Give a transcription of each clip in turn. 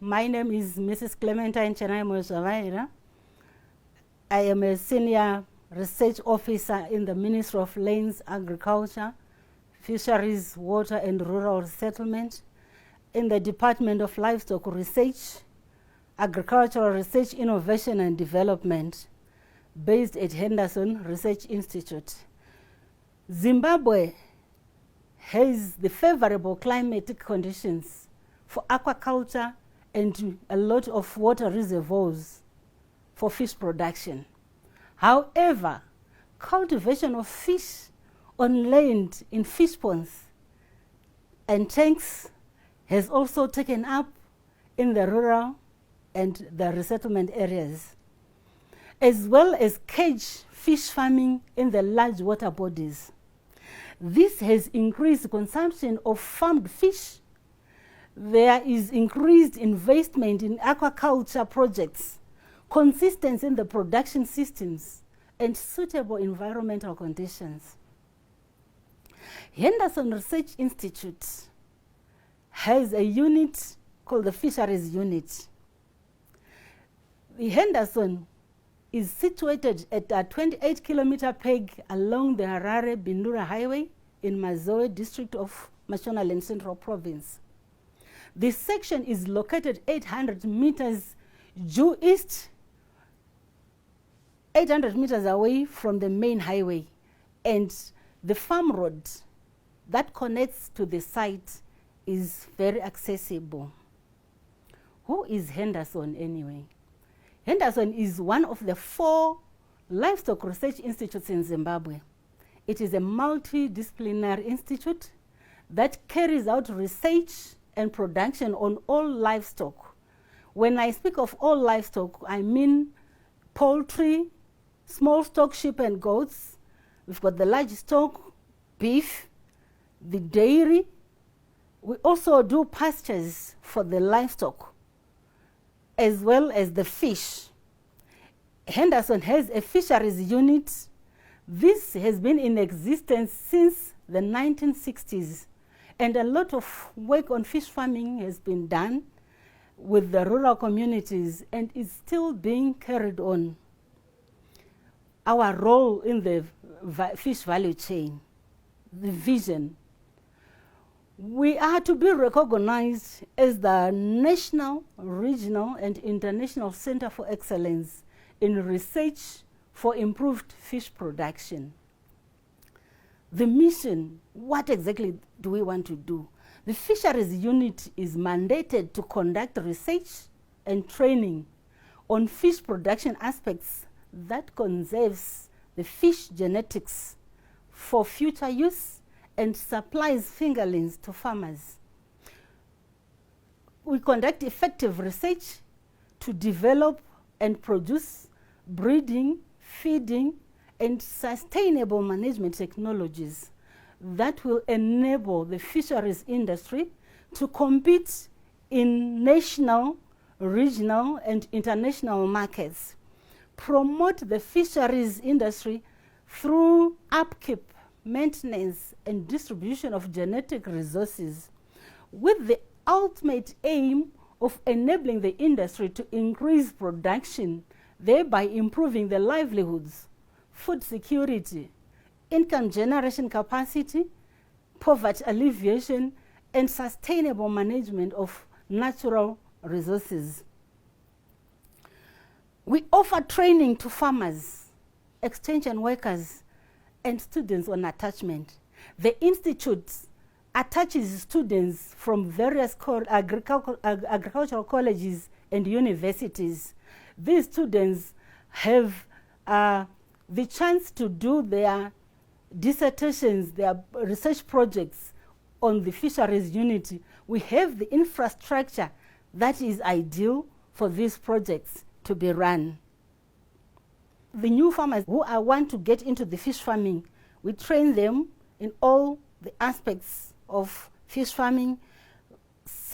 My name is Mrs. Clementine Zvavahera. I am a senior research officer in the Ministry of Lands, Agriculture, Fisheries, Water and Rural Resettlement, in the Department of Livestock Research, Agricultural Research, Innovation and Development, based at Henderson Research Institute. Zimbabwe has the favorable climatic conditions for aquaculture and a lot of water reservoirs for fish production. However, cultivation of fish on land in fish ponds and tanks has also taken up in the rural and the resettlement areas, as well as cage fish farming in the large water bodies. This has increased consumption of farmed fish. There is increased investment in aquaculture projects, consistency in the production systems, and suitable environmental conditions. Henderson Research Institute has a unit called the Fisheries Unit. The Henderson is situated at a 28-kilometer peg along the Harare-Bindura Highway in Mazoe district of Mashonaland Central Province. This section is located 800 meters due east, 800 meters away from the main highway, and the farm road that connects to the site is very accessible. Who is Henderson anyway? Henderson is one of the 4 livestock research institutes in Zimbabwe. It is a multidisciplinary institute that carries out research and production on all livestock. When I speak of all livestock, I mean poultry, small stock, sheep and goats. We've got the large stock, beef, the dairy. We also do pastures for the livestock, as well as the fish. Henderson has a fisheries unit. This has been in existence since the 1960s, and a lot of work on fish farming has been done with the rural communities and is still being carried on. Our role in the fish value chain, the vision. We are to be recognized as the national, regional, and international center for excellence in research for improved fish production. The mission, what exactly do we want to do? The Fisheries Unit is mandated to conduct research and training on fish production aspects that conserves the fish genetics for future use and supplies fingerlings to farmers. We conduct effective research to develop and produce breeding, feeding, and sustainable management technologies that will enable the fisheries industry to compete in national, regional, and international markets, promote the fisheries industry through upkeep, maintenance, and distribution of genetic resources, with the ultimate aim of enabling the industry to increase production, thereby improving the livelihoods, food security, income generation capacity, poverty alleviation, and sustainable management of natural resources. We offer training to farmers, extension workers, and students on attachment. The Institute attaches students from various agricultural colleges and universities. These students have the chance to do their dissertations, their research projects on the fisheries unit. We have the infrastructure that is ideal for these projects to be run. The new farmers who want to get into the fish farming, we train them in all the aspects of fish farming,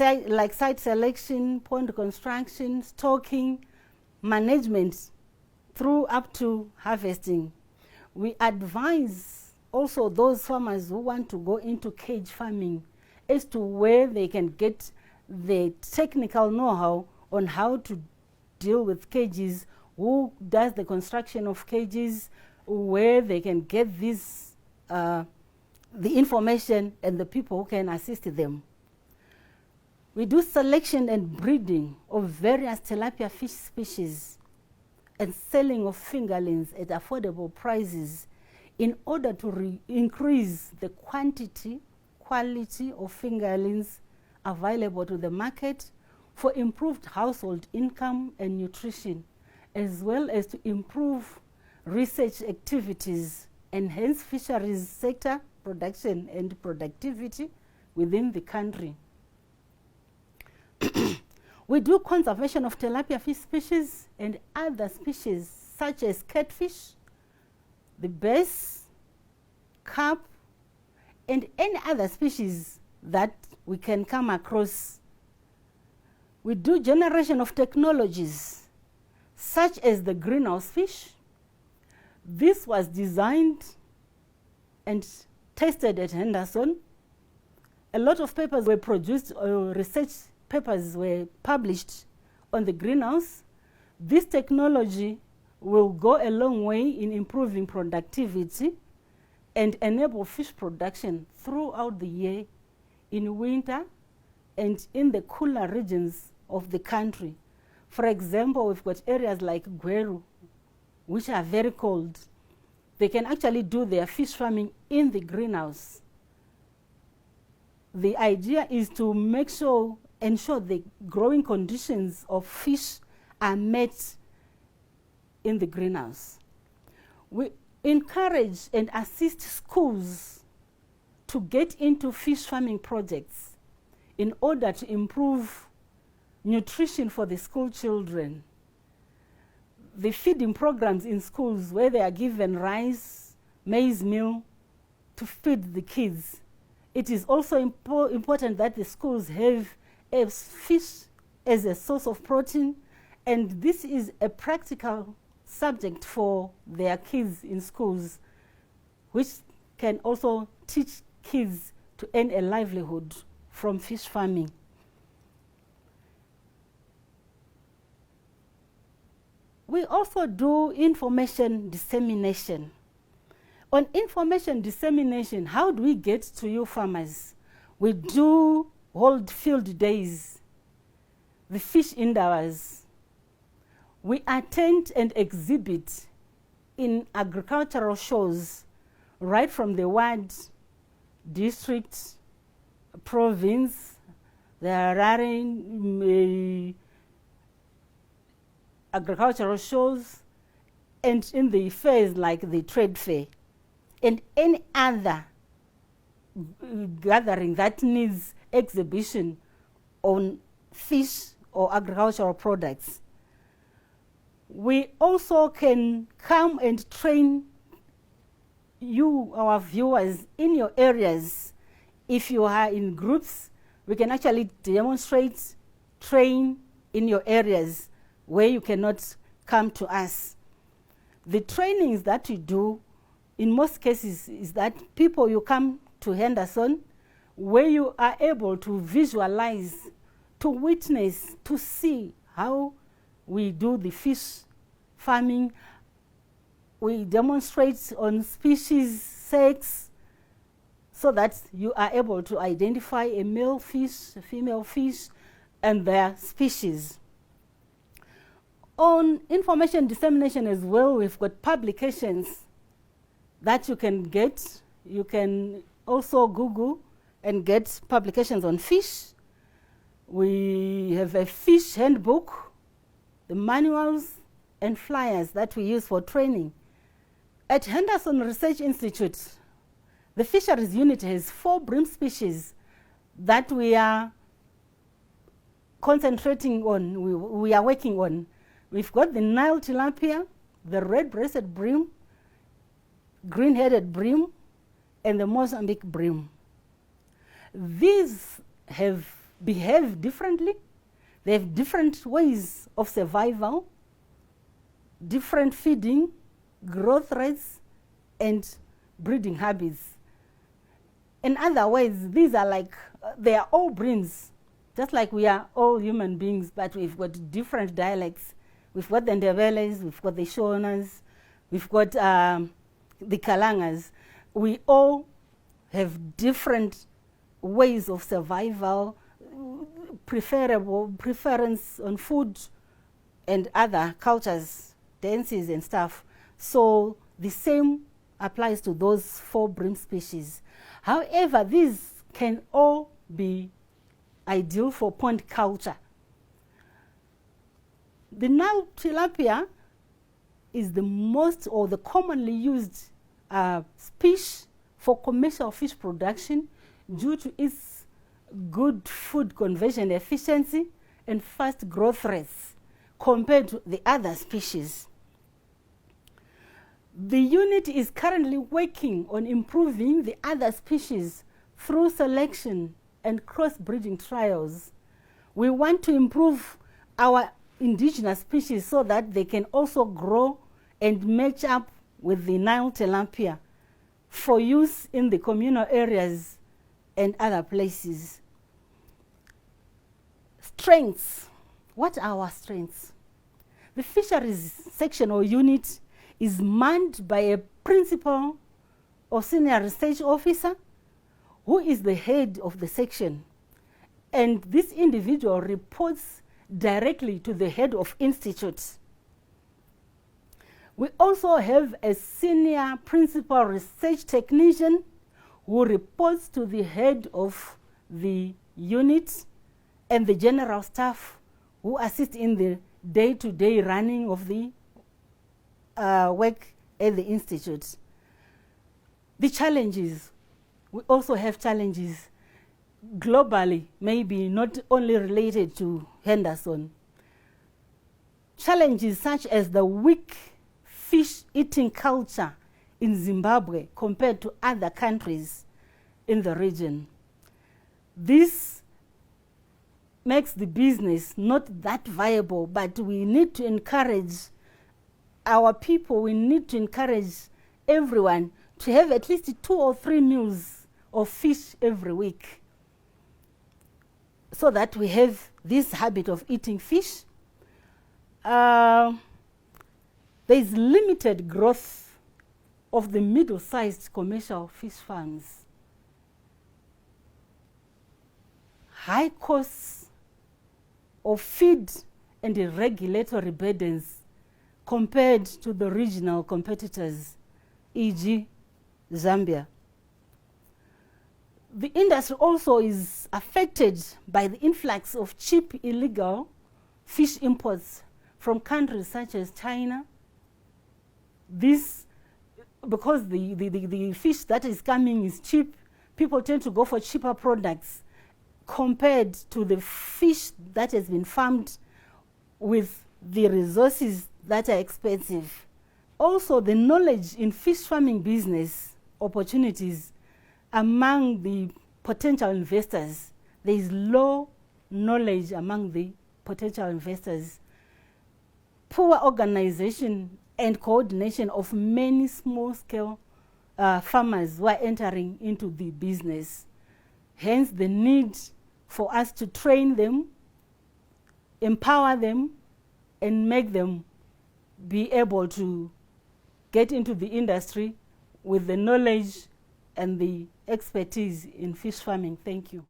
like site selection, pond construction, stocking, management, through up to harvesting. We advise also those farmers who want to go into cage farming as to where they can get the technical know-how on how to deal with cages, who does the construction of cages, where they can get this, the information, and the people who can assist them. We do selection and breeding of various tilapia fish species and selling of fingerlings at affordable prices in order to increase the quality of fingerlings available to the market for improved household income and nutrition, as well as to improve research activities, enhance fisheries sector production and productivity within the country. We do conservation of tilapia fish species and other species such as catfish, the bass, carp, and any other species that we can come across. We do generation of technologies such as the greenhouse fish. This was designed and tested at Henderson. A lot of papers were produced, research papers were published on the greenhouse. This technology will go a long way in improving productivity and enable fish production throughout the year, in winter and in the cooler regions of the country. For example, we've got areas like Gweru, which are very cold. They can actually do their fish farming in the greenhouse. The idea is to ensure the growing conditions of fish are met in the greenhouse. We encourage and assist schools to get into fish farming projects in order to improve nutrition for the school children. The feeding programs in schools where they are given rice, maize meal to feed the kids. It is also important that the schools have fish as a source of protein, and this is a practical subject for their kids in schools, which can also teach kids to earn a livelihood from fish farming. We also do information dissemination. On information dissemination, how do we get to you farmers? We do hold field days, the fish hours. We attend and exhibit in agricultural shows right from the ward, district, province, the Harare agricultural shows, and in the fairs like the trade fair, and any other gathering that needs exhibition on fish or agricultural products. We also can come and train you, our viewers, in your areas. If you are in groups, we can actually demonstrate, train in your areas where you cannot come to us. The trainings that we do, in most cases, is that you come to Henderson, where you are able to visualize, to witness, to see how we do the fish farming. We demonstrate on species, sex, so that you are able to identify a male fish, a female fish, and their species. On information dissemination as well, we've got publications that you can get. You can also Google and get publications on fish. We have a fish handbook, the manuals and flyers that we use for training. At Henderson Research Institute, the Fisheries unit has 4 bream species that we are concentrating on, we are working on. We've got the Nile tilapia, the red-breasted bream, green-headed bream, and the Mozambique bream. These have behaved differently. They have different ways of survival, different feeding, growth rates, and breeding habits. In other words, these are like, they are all breams, Just like we are all human beings, but we've got different dialects. We've got the Ndebeles, we've got the Shonas, we've got the Kalangas. We all have different ways of survival, preference on food and other cultures, dances and stuff. So the same applies to those 4 bream species. However, these can all be ideal for pond culture. The Nile tilapia is the most or the commonly used species for commercial fish production due to its good food conversion efficiency and fast growth rates compared to the other species. The unit is currently working on improving the other species through selection and cross-breeding trials. We want to improve our indigenous species so that they can also grow and match up with the Nile tilapia for use in the communal areas and other places. Strengths. What are our strengths? The Fisheries section or unit is manned by a principal or senior research officer who is the head of the section. And this individual reports directly to the head of institutes. We also have a senior principal research technician who reports to the head of the unit and the general staff who assist in the day-to-day running of the work at the institute. The challenges, we also have challenges globally, maybe not only related to Henderson. Challenges such as the weak fish eating culture in Zimbabwe compared to other countries in the region. This makes the business not that viable, but we need to encourage our people, we need to encourage everyone to have at least 2 or 3 meals of fish every week so that we have this habit of eating fish. There is limited growth of the middle-sized commercial fish farms. High costs of feed and regulatory burdens compared to the regional competitors, e.g. Zambia. The industry also is affected by the influx of cheap illegal fish imports from countries such as China. This, because the fish that is coming is cheap, people tend to go for cheaper products compared to the fish that has been farmed with the resources that are expensive. Also, the knowledge in fish farming business opportunities among the potential investors. There is low knowledge among the potential investors. Poor organization and coordination of many small-scale farmers who are entering into the business. Hence, the need for us to train them, empower them, and make them be able to get into the industry with the knowledge and the expertise in fish farming. Thank you.